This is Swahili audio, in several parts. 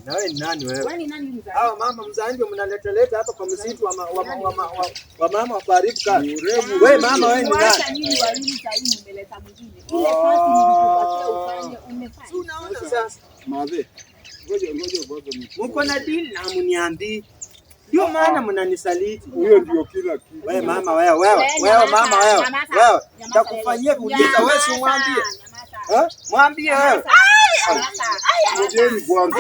Nawe ni nani wewe? Wewe ni nani mzaa? Hao mama mzaa ndio mnaleteleta hapa kwa msitu wa mama wa karibu kazi. Wewe mama wewe ni nani? Acha nini walimu sasa hivi umeleta mwingine. Ile kazi nilikupatia ufanye umefanya. Si unaona sasa? Mabe. Ngoja baba mko na deal na mniambii. Ndio maana mnanisaliti. Huyo ndio kila kitu. Wewe mama wewe mama wewe. Nitakufanyia kuuliza wewe si mwambie. Mwambie wewe. Ngojeni kwanza.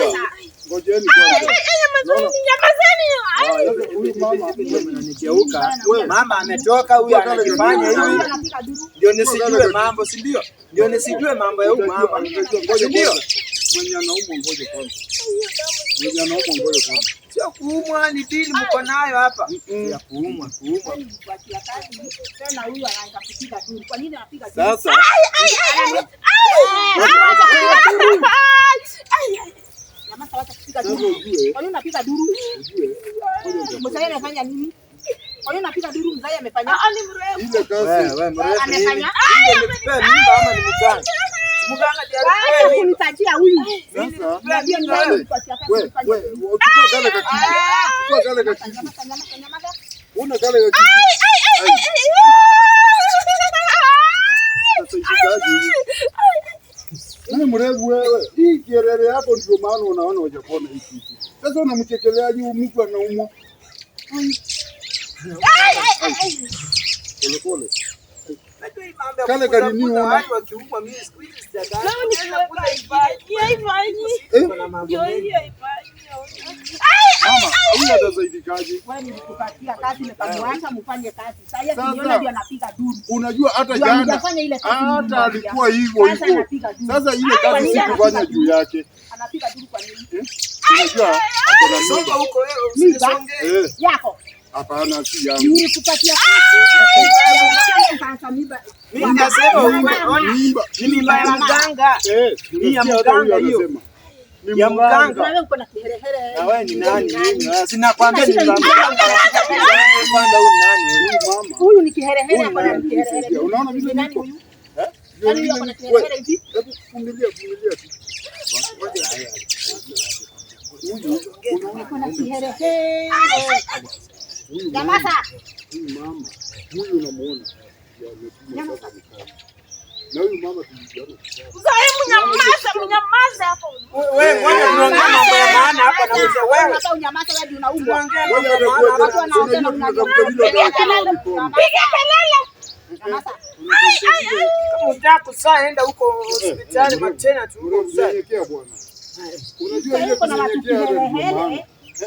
Huyu mama mnanigeuka. Mama ametoka huyu anafanya hivi. Ndio nisijue mambo, si ndio? Ndio nisijue mambo ya huyu mama. Ndio. Mwenye anaumwa ngoje kwanza. Sio kuumwa ni dili mko nayo hapa. Ya kuumwa. Tena huyu anaanza kupiga duru. Kwa nini anapiga duru? Sasa. Jamaa sawacha kupiga duru. Kwa nini unapiga duru? Mzee anafanya nini? Kwa nini unapiga duru? Mzee amefanya? Ni mrefu. Ile kazi. Wewe mrefu. Amefanya? Nimekupa mimba ama ni mganga? Mganga ndiye wewe kunitajia huyu. Sasa. Niambie wewe. Wewe, uchukua kale kaki. Una kale kaki. Wewe mrefu wewe. Hii kielele hapo ndio maana unaona hujapona hii kitu. Sasa unamchekeleaje huyu mtu anaumwa? Pole. Kale kanini una? Mama, huyu atasaidikaje? Wewe nilikupatia kazi nikamwacha mfanye kazi. Sasa niona ndio anapiga duru. Unajua hata jana hata alikuwa hivyo. Sasa ile kazi sikufanya juu yake. Anapiga duru kwa nini? Unajua akona mimba huko wewe usisonge. Yako. Hapana si yangu. Nilikupatia kazi. Mimi nasema ni mimba ya mganga. Ni ya mganga hiyo. Ya mganga. Wewe uko na kiherehere. Na wewe ni nani mimi? Sina kwambia ni mganga. Kwanza huyu nani huyu mama? Huyu ni kiherehere hapa na kiherehere. Unaona mimi nani huyu? Nani yuko na kiherehere hivi? Hebu vumilia tu. Huyu unaona na kiherehere. Jamasa. Huyu mama, huyu unamuona. Na huyu mama tulijana. Mnyamaza hapo. Wewe ngoja tuongee mambo ya maana hapa na wewe. Hata unyamaza wewe unaumwa. Watu wanaongea piga kelele. Jamasa. Kama unataka saa enda huko hospitali matena tu huko unyenyekea bwana. Unajua ile kunyenyekea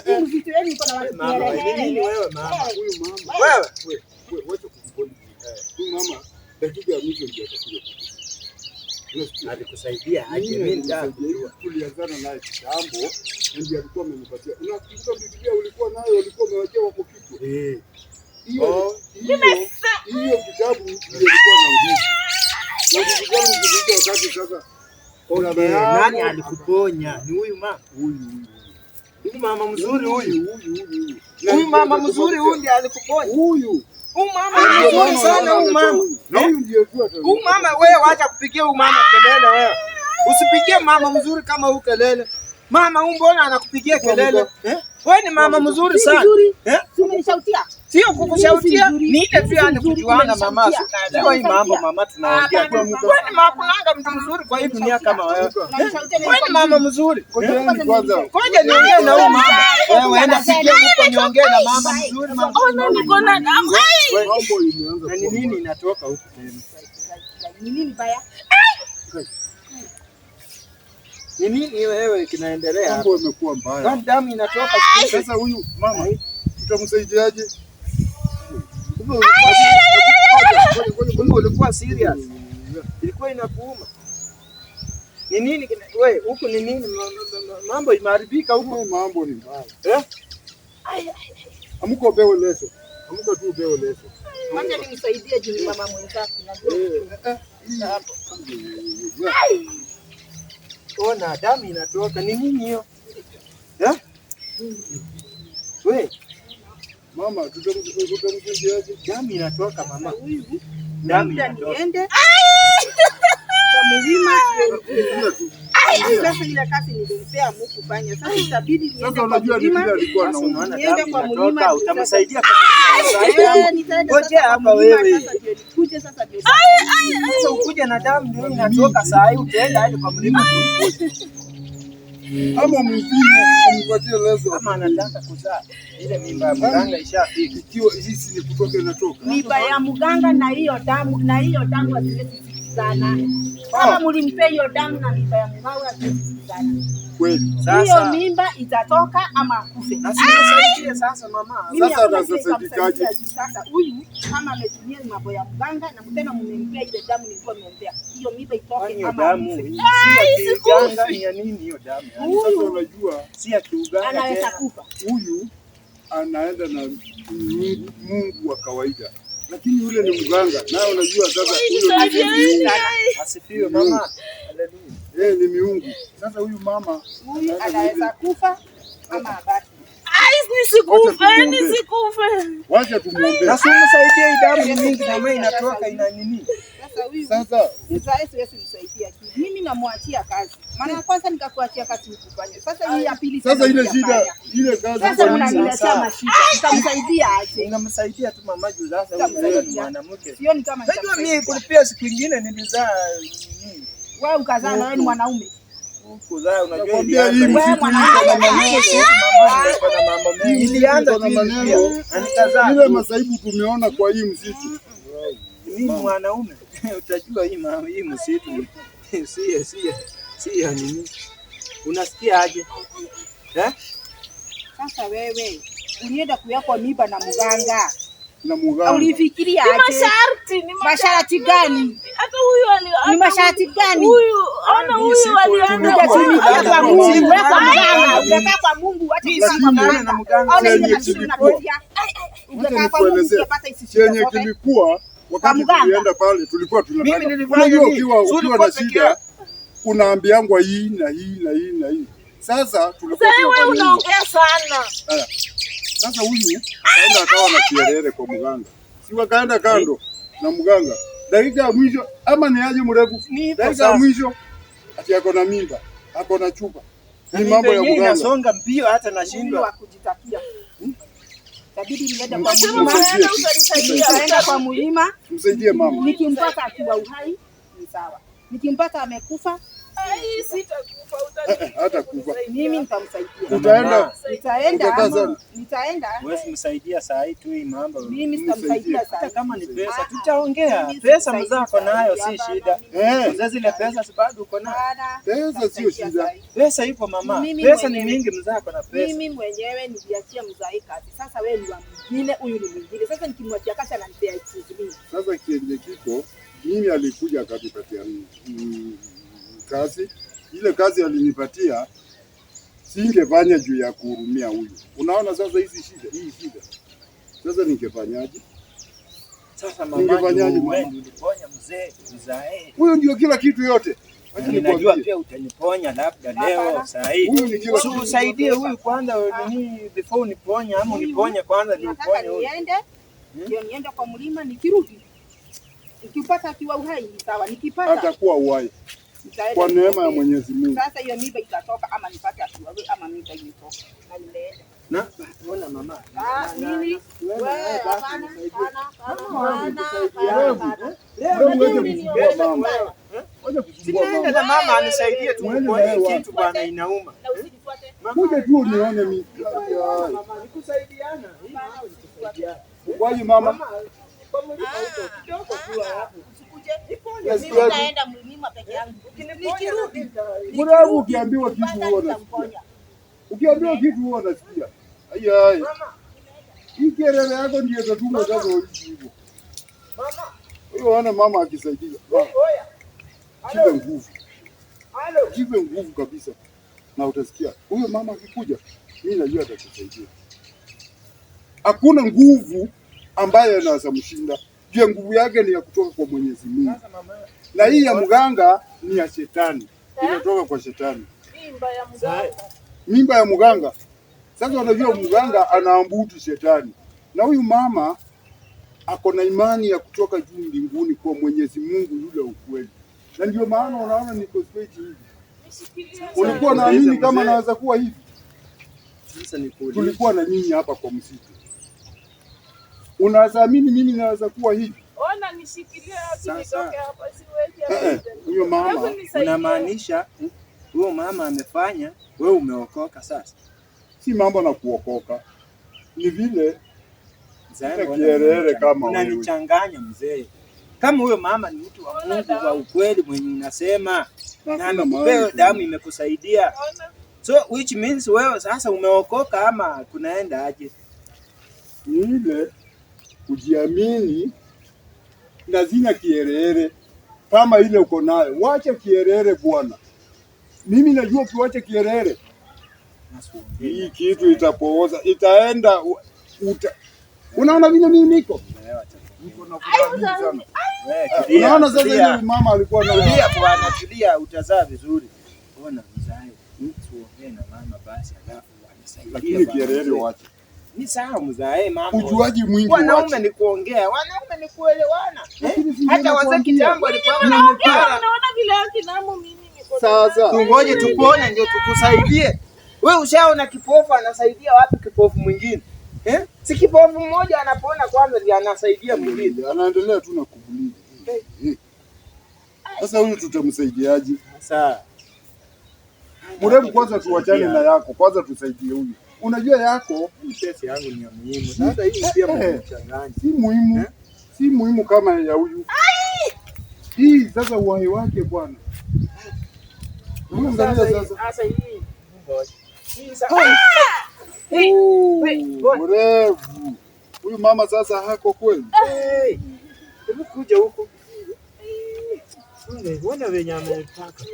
hivi vitu yenu iko na watu nini wewe mama? Huyu mama. Wewe wacha kujiponi. Huyu mama dakika ya mwisho ndio atakuja. Alikusaidia aje mimi ndio tulianzana naye kitambo ndio alikuwa amenipatia. Unakumbuka Biblia ulikuwa nayo ulikuwa umewekea hapo kitu. Hiyo kitabu ndio ilikuwa na nguvu. Na kitabu ndio wakati sasa. Nani alikuponya? Ni huyu mama. Huyu mama mzuri huyu. Huyu mama mzuri huyu ndiye alikuponya. Huyu mama mzuri sana huyu mama. Na huyu ndiye tu ata. Huyu mama wewe acha kupigia huyu mama kelele wewe. Usipigie mama mzuri kama huyu kelele. Mama huyu mbona anakupigia kelele? Wewe ni mama mzuri sana. Umenishautia? Sio kukushautia, ni ile tu yani kujuana mama. Sio hii mambo mama tunaongea kwa mtu. Wewe ni makulanga mtu mzuri kwa hii dunia kama wewe. Wewe ni mama mzuri. Ngoja niongee na huyu mama. Wewe enda sikia huko niongee na mama mzuri mama. Niko na damu. Mambo imeanza. Na ni nini inatoka huko tena? Ni nini baya? Ni nini wewe kinaendelea? Mambo yamekuwa mbaya. Damu inatoka sasa huyu mama tutamsaidiaje? Ulikuwa serious. Ilikuwa inakuuma. Ni nini wewe huko ni nini mambo imeharibika huko? Mambo ni mbaya. Amuko bewe leso. Amuko tu bewe leso. Manja nimsaidie juu mama mwenzako najua. Ona damu inatoka. Ni nini hiyo? Wewe mama tutamsaidiaje? Damu inatoka mama. Damu inatoka. Niende. Kwa mlima. Sasa ile kazi nilimpea Mungu fanya. Sasa itabidi niende. Sasa unajua ni vile alikuwa anaona. Niende kwa mlima utamsaidia kwa ngoja hapa wewe. Nikuje sasa ndio. Sasa ukuje na damu ndio inatoka saa hii utaenda hadi kwa mlima tukuje. Ama mwingine umpatie leso kama anataka kuzaa. Ile mimba ya mganga ishafika. Ikiwa hizi ni kutoka inatoka. Mimba ya mganga na hiyo damu haziwezi sana. Kama mlimpea hiyo damu na mimba ya mganga haziwezi sana. Kweli. Hiyo mimba itatoka ama akufe. Sasa mama. Sasa anasaidikaje? Sasa huyu kama ametumia mambo ya mganga na mtena mmempea ile damu nilikuwa nimempea. Hiyo mimba itoke ama akufe. Si kiuganga ni ya nini hiyo damu? Sasa unajua si ya kiuganga anaweza kufa. Huyu anaenda na Mungu wa kawaida. Lakini yule ni mganga. Naye unajua sasa huyo ni miungu. Asifiwe mama. Haleluya. Ni miungu. Sasa huyu mama huyu anaweza kufa ama abaki. Nisikufe. Wacha tumuombe. Na simsaidie hii damu mingi na mimi inatoka ina nini? Sasa huyu sasa siwezi msaidia. Mimi namwachia kazi. Maana ya kwanza nikakuachia kazi ukufanye. Sasa hii ya pili sasa ile shida ile kazi sasa unaniletea mashida. Nitamsaidia aje? Unamsaidia tu mama juu sasa huyu ni mwanamke. Sioni kama najua mimi kulipia siku nyingine nilizaa nini? Wewe ukazaa na wewe ni mwanaume. Kuzaa unajua wewe mwanaume ilianza na maneno anitazaa ile masaibu tumeona kwa hii msitu. Mimi mwanaume utajua hii msitu si ya nini? Unasikia aje? Sasa wewe ulienda kuyakwa mimba na mganga. Na mganga. Ulifikiria aje? Masharti gani? Hata huyu ni masharti gani? Huyu ona huyu alianza kwa Mungu. Unakaa kwa Mungu hata na mganga. Chenye kilikuwa wakati tulienda pale tulikuwa tunataka. Ukiwa na shida unaambiangwa hii na hii na hii na hii. Sasa tulikuwa wewe unaongea sana. Sasa huyu kaenda akawa na kielele kwa mganga. Si wakaenda kando na mganga. Dakika ya mwisho ama ni aje mrefu? Dakika ya mwisho ati ako na mimba, ako na chupa. Ni mambo ya mganga. Inasonga mbio hata nashindwa kujitakia. Tabidi niende kwa mlima. Naenda kwa mlima. Msaidie mama. Nikimpata akiwa uhai ni sawa. Nikimpata amekufa hata kufa. Mimi nitamsaidia. Nitaenda. Wewe msaidia saa hii tu hii mambo. Mimi sitamsaidia saa hii. Kama ni pesa tutaongea. Pesa mzako nayo si shida. Sasa zile pesa bado uko nayo. Pesa sio shida. Pesa ipo mama. Pesa ni mingi mzako na pesa. Mimi mwenyewe niliachia mzai kazi. Sasa wewe ni wa mwingine, huyu ni mwingine. Sasa nikimwachia kazi ananipea hizi. Sasa kiende kiko mimi alikuja akanipatia kazi. Ile kazi alinipatia singefanya juu ya kuhurumia huyu. Unaona sasa hii shida. Sasa ningefanyaje? Sasa mama wewe uliponya mzee. Huyo ndio kila kitu yote. Ninajua pia utaniponya labda leo saa hii. Usaidie huyu kwanza nini before uniponya ama uniponye kwanza ndio uponye huyu. Niende kwa mlima nikirudi. Nikipata akiwa uhai sawa, nikipata atakuwa uhai. Kwa neema ya Mwenyezi Mungu. Sasa hiyo mimba itatoka ama nipate akiwa uhai ama mimba imetoka. Na nimeenda. Na unaona mama. Nini? Wewe hapana. Sinaenda na mama anisaidie tu kwa kitu bwana inauma. Kuja tu unione mimi. Nikusaidiana. Waje mama. Naenda mlima peke yangu. Nikirudi. Mbona ukiambiwa kitu huo unasikia? Ukiambiwa kitu huo unasikia. Ai. Hii kelele yako ndio itatuma sasa uishi hivyo. Mama. Wewe ona mama akisaidia. Jipe nguvu. Jipe nguvu kabisa. Na utasikia. Huyo mama akikuja, mimi najua atakusaidia. Hakuna nguvu ambaye anaweza mshinda. Pia nguvu yake ni ya kutoka kwa Mwenyezi Mungu. Na hii ya mganga ni ya shetani. Inatoka kwa shetani. Mimba ya mganga. Sasa unajua mganga anaambutu shetani. Na huyu mama ako na imani ya kutoka juu mbinguni kwa Mwenyezi Mungu yule ukweli. Na ndio maana unaona niko straight hivi. Ulikuwa naamini kama naweza kuwa hivi? Sasa nikuulize. Tulikuwa na nyinyi hapa kwa msitu. Unaamini mimi naweza kuwa hivi? Ona nishikilie hapo nitoke hapa siwezi. Huyo mama unamaanisha huyo mama amefanya wewe umeokoka sasa? Si mambo na kuokoka. Ni vile kiherehere kama wewe. Unanichanganya mzee. Kama huyo mama ni mtu wa Mungu wa ukweli mwenye unasema na amekupewa damu imekusaidia. So which means wewe sasa umeokoka ama kunaenda aje? Ni ile kujiamini na zina kiherehere kama ile uko nayo. Wacha kiherehere bwana. Mimi najua ukiwacha kiherehere hii kitu itapooza, itaenda unaona vile mimi niko na furaha sana. Unaona sasa ile mama alikuwa anambia bwana tulia utazaa vizuri. Ona mzae. Tuongee na mama basi alafu anisaidia. Lakini kiherehere wacha. Ni sawa mzae mama. Ujuaji mwingi wanaume ni kuongea, wanaume ni kuelewana. Hata wazee kitambo walikuwa wanaongea. Unaona vile akinamu mimi niko. Sasa tungoje tupone ndio tukusaidie. Wewe ushaona kipofu anasaidia wapi kipofu mwingine? Si kipofu mmoja anapona kwanza ndiye anasaidia mwingine. Anaendelea tu na kubulia. Sasa huyu tutamsaidiaje? Sasa Mrembo, kwanza tuachane na yako. Kwanza tusaidie huyu. Unajua yako pesa yangu ni ya muhimu. Sasa hii pia mchanganya. Si muhimu. Si muhimu kama ya huyu. Hii sasa uhai wake bwana. Sasa hii. Mrefu. Huyu mama sasa hako kweli. Hebu kuja huko. Unaona venye ametaka.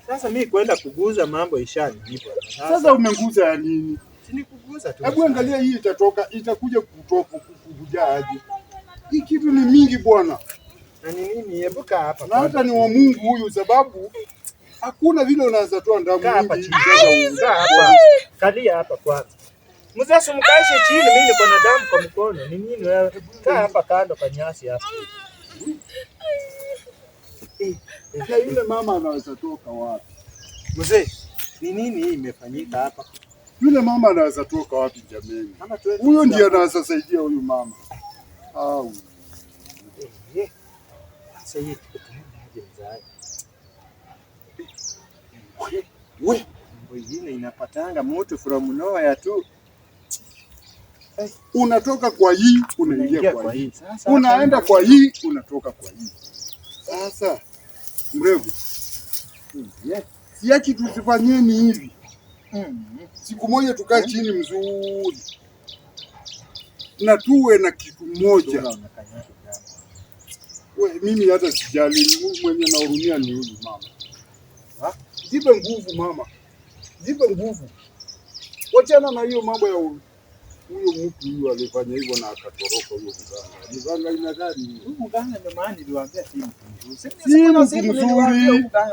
Sasa mimi kwenda kuguza mambo ishani nipo. Sasa umenguza ya nini? Si nikuguza tu. Hebu angalia hii itakuja kutoka kukuja aje. Hii kitu ni mingi bwana. Na ni nini? Hebu kaa hapa. Na hata ni wa Mungu huyu sababu hakuna vile unaweza toa ndamu nyingi. Kaa hapa. Kalia hapa kwanza. Mzee simkaishe chini, mimi niko na damu kwa mkono. Ni nini wewe? Kaa hapa kando kwa nyasi hapa. Na yule mama anaweza toka wapi? Mzee, ni nini hii imefanyika hapa? Yule mama anaweza toka wapi jameni? Huyo ndiye anaweza saidia huyu mama. Au. Sasa hii tutaendaje mzee? Wewe mwingine inapatanga moto from nowhere tu. Unatoka kwa hii unaingia kwa hii. Unaenda kwa hii unatoka kwa hii. Sasa mrefu. Siaki tusifanyeni hivi. Siku moja tukae chini mzuri. Na tuwe na kitu moja. Mimi hata sijali, mwenye nahurumia ni huyu mama. Jipe nguvu mama. Jipe nguvu. Wachana na hiyo mambo ya huyo mtu huyo alifanya hivyo na akatoroka huyo mganga. Mganga ina gani? Huyu mganga ndio maana niliwaambia si mtu mzuri.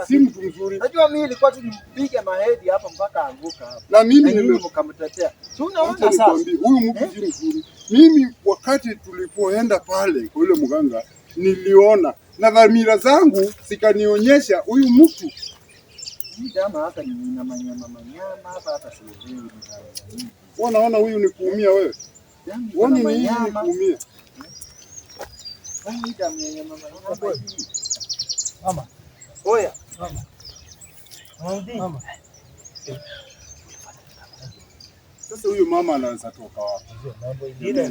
Si mtu mzuri. Najua mimi nilikuwa tu nipige mahedi hapa mpaka anguka hapa. Na mimi nimekamtetea. Tunaona sasa. Huyu mtu si mzuri. Mimi wakati tulipoenda pale kwa yule mganga niliona na dhamira zangu zikanionyesha huyu mtu jamaa hata nina manyama hapa sielewi. Unaona huyu ni kuumia wewe. Wani ni hii ni kuumia. Mama. Oya. Mama. Sasa huyu mama anaweza toka wapi? Mambo ingine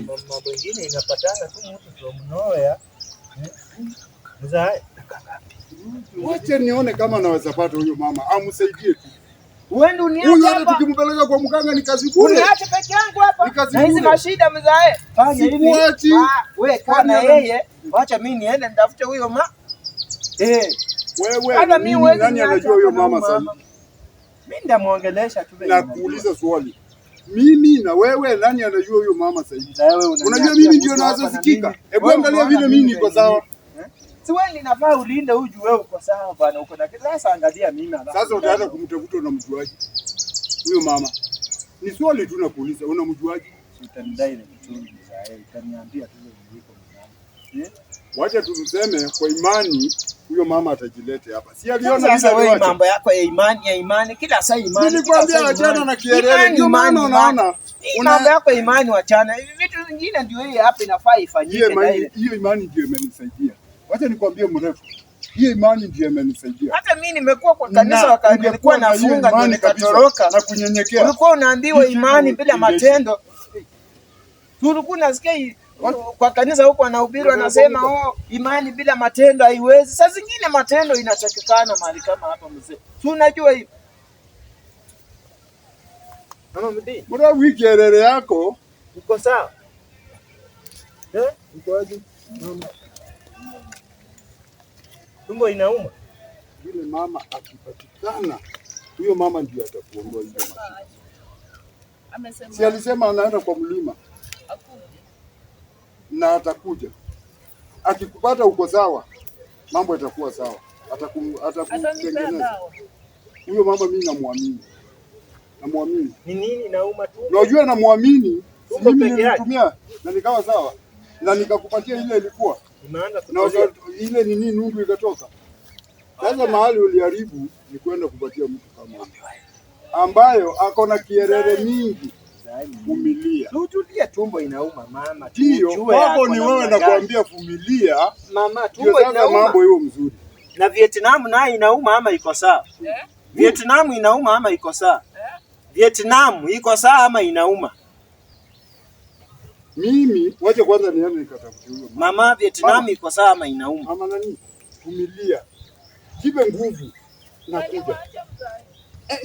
inapatana tu mtu from nowhere. Mzee. Wacha nione kama naweza pata huyu mama. Amsaidie tu. Uende uniache hapa. Huyu hata tukimpeleka kwa mganga ni kazi bure. Uniache peke yangu hapa. Na hizi mashida mzae. Fanya hivi. Wewe kaa na yeye. Acha mimi niende nitafute huyo mama. Wewe hata mimi nani anajua huyo mama sasa? Mimi ndamuongelesha tu. Na kuuliza swali. Mimi na wewe nani anajua huyo mama sasa? Unajua mimi ndio naweza sikika. Hebu angalia vile mimi niko sawa. Si wewe ninafaa ulinde huyu wewe uko sawa bwana uko na kitu. Sasa angalia mimi alafu. Sasa utaanza kumtafuta unamjuaje? Huyo mama. Ni swali tu nakuuliza unamjuaje? Utanidai ile kitu mzae, utaniambia tu niko mzee. Wacha tuseme kwa imani huyo mama atajilete hapa. Si aliona sasa wewe mambo yako ya imani kila saa imani. Nilikwambia achana na kielele. Ndio maana unaona mambo yako ya imani wachana. Vitu vingine ndio hii hapa inafaa ifanyike. Hiyo imani ndio imenisaidia. Wacha nikwambie mrefu. Hiyo imani ndio imenisaidia. Hata mimi nimekuwa kwa kanisa wakati nilikuwa nafunga ndio nikatoroka na kunyenyekea. Ulikuwa unaambiwa imani bila matendo. Tulikuwa nasikia kwa kanisa huko anahubiri anasema imani bila matendo haiwezi. Saa zingine matendo inatakikana mahali kama hapa mzee. Si unajua hivi? Mama mdi. Mbona wiki elele yako uko sawa? Uko aje? Tumbo inauma. Yule mama akipatikana, huyo mama ndiye atakuondoa hiyo mashida. Amesema. Si alisema anaenda kwa mlima. Na atakuja. Akikupata uko sawa, mambo yatakuwa sawa. Atakutengeneza. Huyo mama mimi namwamini. Namwamini. Ni nini nauma tu? Unajua namwamini, mimi nilitumia na nikawa sawa. Na nikakupatia ile ilikuwa. Na ile nini nundu ikatoka. Sasa mahali uliharibu ni kwenda kupatia mtu kama ambayo ako na kierere mingi. Vumilia. Tutulie, tumbo inauma mama. Ndio, hapo ni wewe nakwambia vumilia. Mama, tumbo inauma. Mambo hiyo mzuri. Na Vietnam nayo inauma ama iko sawa? Vietnam inauma ama iko sawa? Vietnam iko sawa ama inauma? Mimi wacha kwanza niende nikatafute huyo mama. Vietnam iko sawa ama inauma? Mama nani? Vumilia. Jipe nguvu. Nakuja.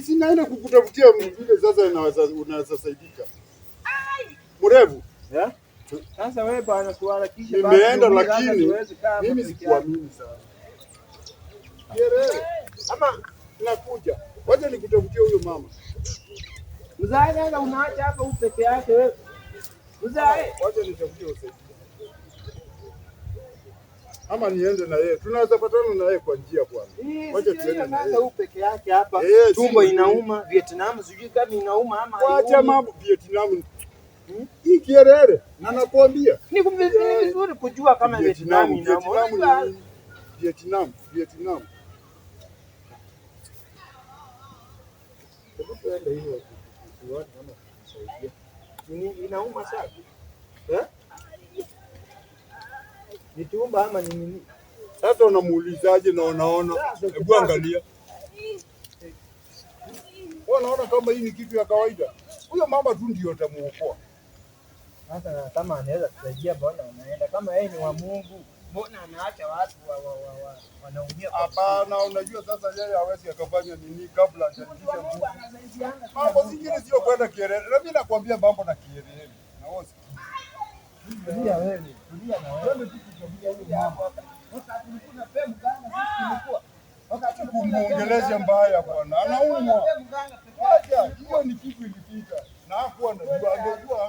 Sinaenda kukutafutia vile sasa unaweza saidika. Mrefu. Sasa wewe bwana kuharakisha basi. Nimeenda lakini mimi sikuamini sana. Kielele. Ama nakuja. Wacha nikutafutie huyo mama. Mzae sasa unaacha hapa peke yake wewe. Mzae. Wacha nitafutie usaidizi. Ama niende na yeye. Tunaweza patana na yeye kwa njia bwana. Wacha tuende na yeye peke yake hapa. Tumbo inauma. Vietnam sijui kama inauma ama haina. Wacha mambo Vietnam. Hii kielele. Na nakwambia. Ni vizuri kujua kama Vietnam inauma. Vietnam. Tuende hiyo tuone kama tusaidia. Ni inauma sana. Ni tumba ama ni nini? Sasa unamuulizaje na unaona? Hebu angalia. Unaona kama hii ni kitu ya kawaida. Huyo mama tu ndio atamuokoa. Sasa kama anaweza kusaidia bwana anaenda. Kama yeye ni wa Mungu, mbona anaacha watu wanaumia? Hapana, unajua sasa yeye hawezi akafanya nini kabla hajaingia Mungu. Mambo zingine sio kwenda kielele. Na mimi nakwambia mambo na kielele. Naoza. Tulia wewe. Tulia na wewe. Wakati kumuongelesha mbaya bwana, anaumwa. Hiyo ni kitu ilipita. Na hakuwa anajua, angejua